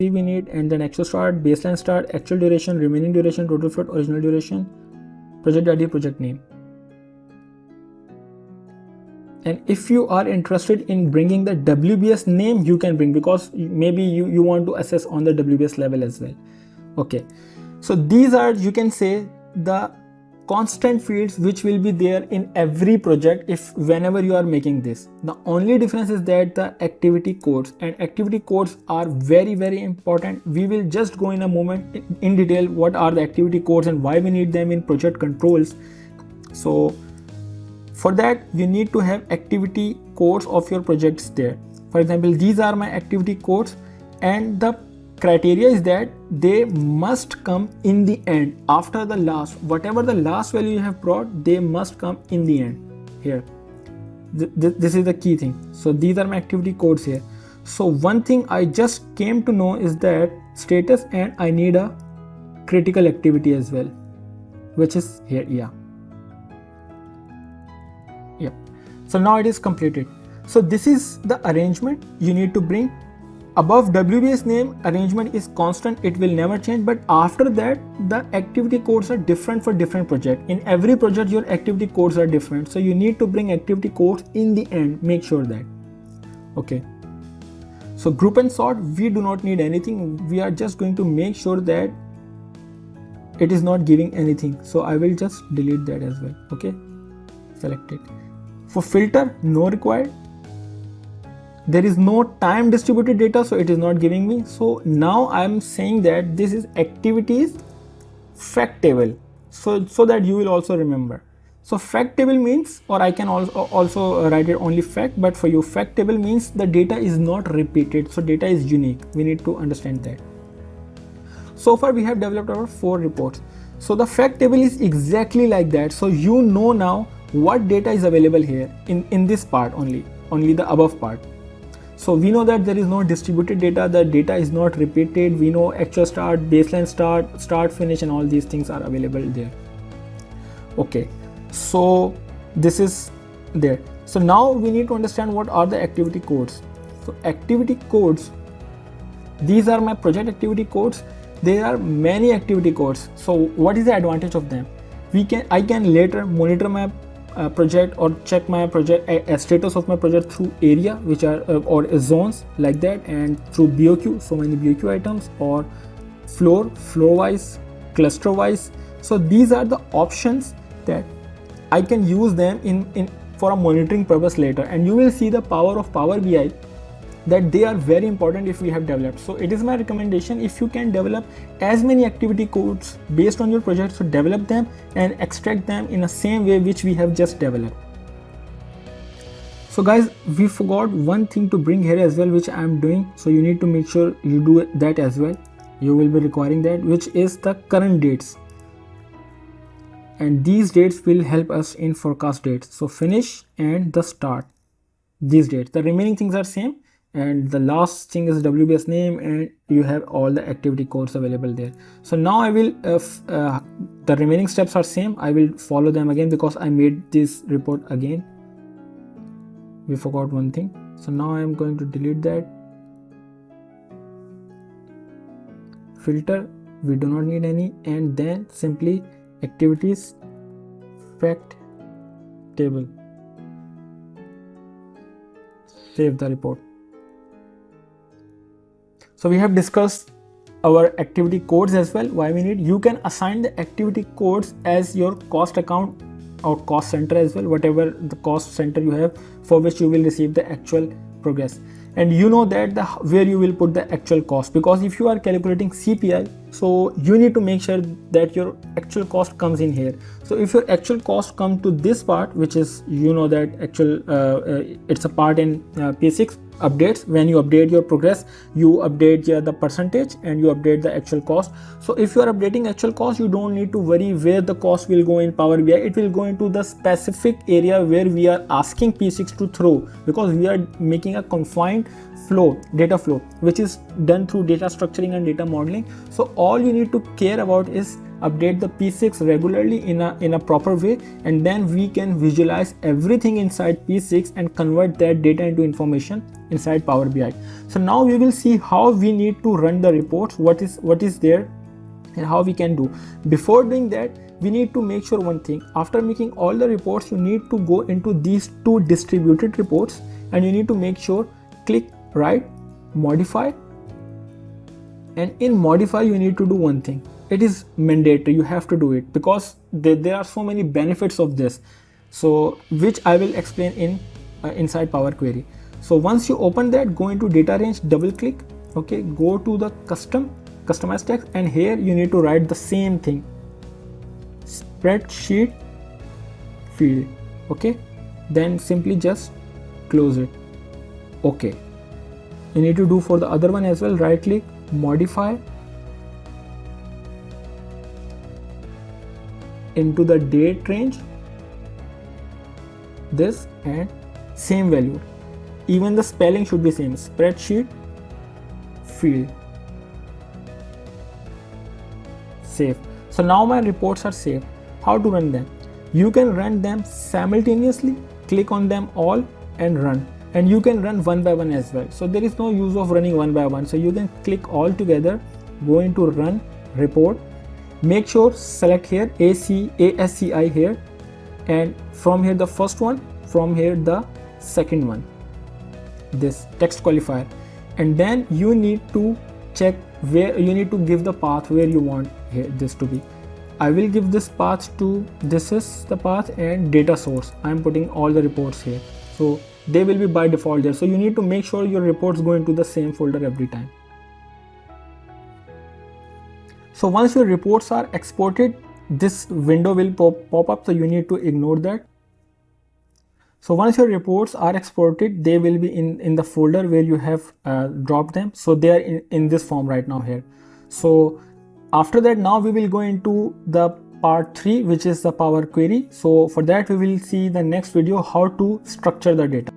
we need, and then actual start, baseline start, actual duration, remaining duration, total float, original duration, project ID, project name. And if you are interested in bringing the WBS name, you can bring, because maybe you want to assess on the WBS level as well. Okay, so these are, you can say, the constant fields which will be there in every project if whenever you are making this. The only difference is that the activity codes, and activity codes are very, very important. We will just go in a moment in detail what are the activity codes and why we need them in project controls. So for that, you need to have activity codes of your projects there. For example, these are my activity codes, and the criteria is that they must come in the end, after the last, whatever the last value you have brought, they must come in the end here. This is the key thing. So these are my activity codes here. So one thing I just came to know is that status, and I need a critical activity as well, which is here. Yep. So now it is completed. So this is the arrangement you need to bring. Above WBS name, arrangement is constant, it will never change, but after that the activity codes are different for different project. In every project your activity codes are different, so you need to bring activity codes in the end, make sure that. Okay, so group and sort, we do not need anything, we are just going to make sure that it is not giving anything, so I will just delete that as well. Okay, select it. For filter, no required. There is no time distributed data, so it is not giving me. So now I am saying that this is activities fact table, so that you will also remember. So fact table means, or I can also write it only fact, but for you fact table means the data is not repeated, so data is unique. We need to understand that. So far we have developed our 4 reports. So the fact table is exactly like that. So you know now what data is available here in this part, only the above part. So we know that there is no distributed data, the data is not repeated, we know actual start, baseline start, finish, and all these things are available there. Okay, so this is there. So now we need to understand what are the activity codes. So activity codes, these are my project activity codes. There are many activity codes. So what is the advantage of them? I can later monitor my project or check my project status of my project through area, which are or zones like that, and through BOQ, so many BOQ items, or floor wise, cluster wise. So these are the options that I can use them in for a monitoring purpose later, and you will see the power of Power BI, that they are very important if we have developed. So it is my recommendation, if you can develop as many activity codes based on your project, so develop them and extract them in the same way which we have just developed. So guys, we forgot one thing to bring here as well, which I am doing, so you need to make sure you do that as well. You will be requiring that, which is the current dates, and these dates will help us in forecast dates. So finish and the start, these dates. The remaining things are same, and the last thing is WBS name, and you have all the activity codes available there. So now I will the remaining steps are same, I will follow them again because I made this report again. We forgot one thing, so now I am going to delete that. Filter, we do not need any, and then simply activities fact table. Save the report. So we have discussed our activity codes as well, why we need. You can assign the activity codes as your cost account or cost center as well, whatever the cost center you have, for which you will receive the actual progress. And you know that where you will put the actual cost, because if you are calculating CPI, so you need to make sure that your actual cost comes in here. So if your actual cost come to this part, which is, you know, that actual it's a part in P6 updates. When you update your progress, you update the percentage and you update the actual cost. So if you are updating actual cost, you don't need to worry where the cost will go in Power BI. It will go into the specific area where we are asking P6 to throw, because we are making a confined flow, data flow, which is done through data structuring and data modeling. So all you need to care about is update the P6 regularly in a proper way, and then we can visualize everything inside P6 and convert that data into information inside Power BI. So now we will see how we need to run the reports, what is there and how we can do. Before doing that, we need to make sure one thing. After making all the reports, you need to go into these two distributed reports, and you need to make sure click right, modify, and in modify you need to do one thing. It is mandatory, you have to do it, because there are so many benefits of this, so which I will explain in inside Power Query. So once you open that, go into data range, double click, okay, go to the customize text, and here you need to write the same thing, spreadsheet field, okay, then simply just close it. Okay, you need to do for the other one as well. Right click, modify, into the date range, this, and same value, even the spelling should be same, spreadsheet field, save. So now my reports are saved. How to run them? You can run them simultaneously, click on them all and run, and you can run one by one as well. So there is no use of running one by one, so you can click all together, go into run report, make sure select here ASCI here, and from here the first one, from here the second one, this text qualifier, and then you need to check where you need to give the path where you want here this to be. I will give this path to, this is the path, and data source, I am putting all the reports here, so they will be by default there. So you need to make sure your reports go into the same folder every time. So once your reports are exported, this window will pop up, so you need to ignore that. So once your reports are exported, they will be in the folder where you have dropped them. So they are in this form right now here. So after that, now we will go into the part 3, which is the Power Query. So for that, we will see the next video how to structure the data.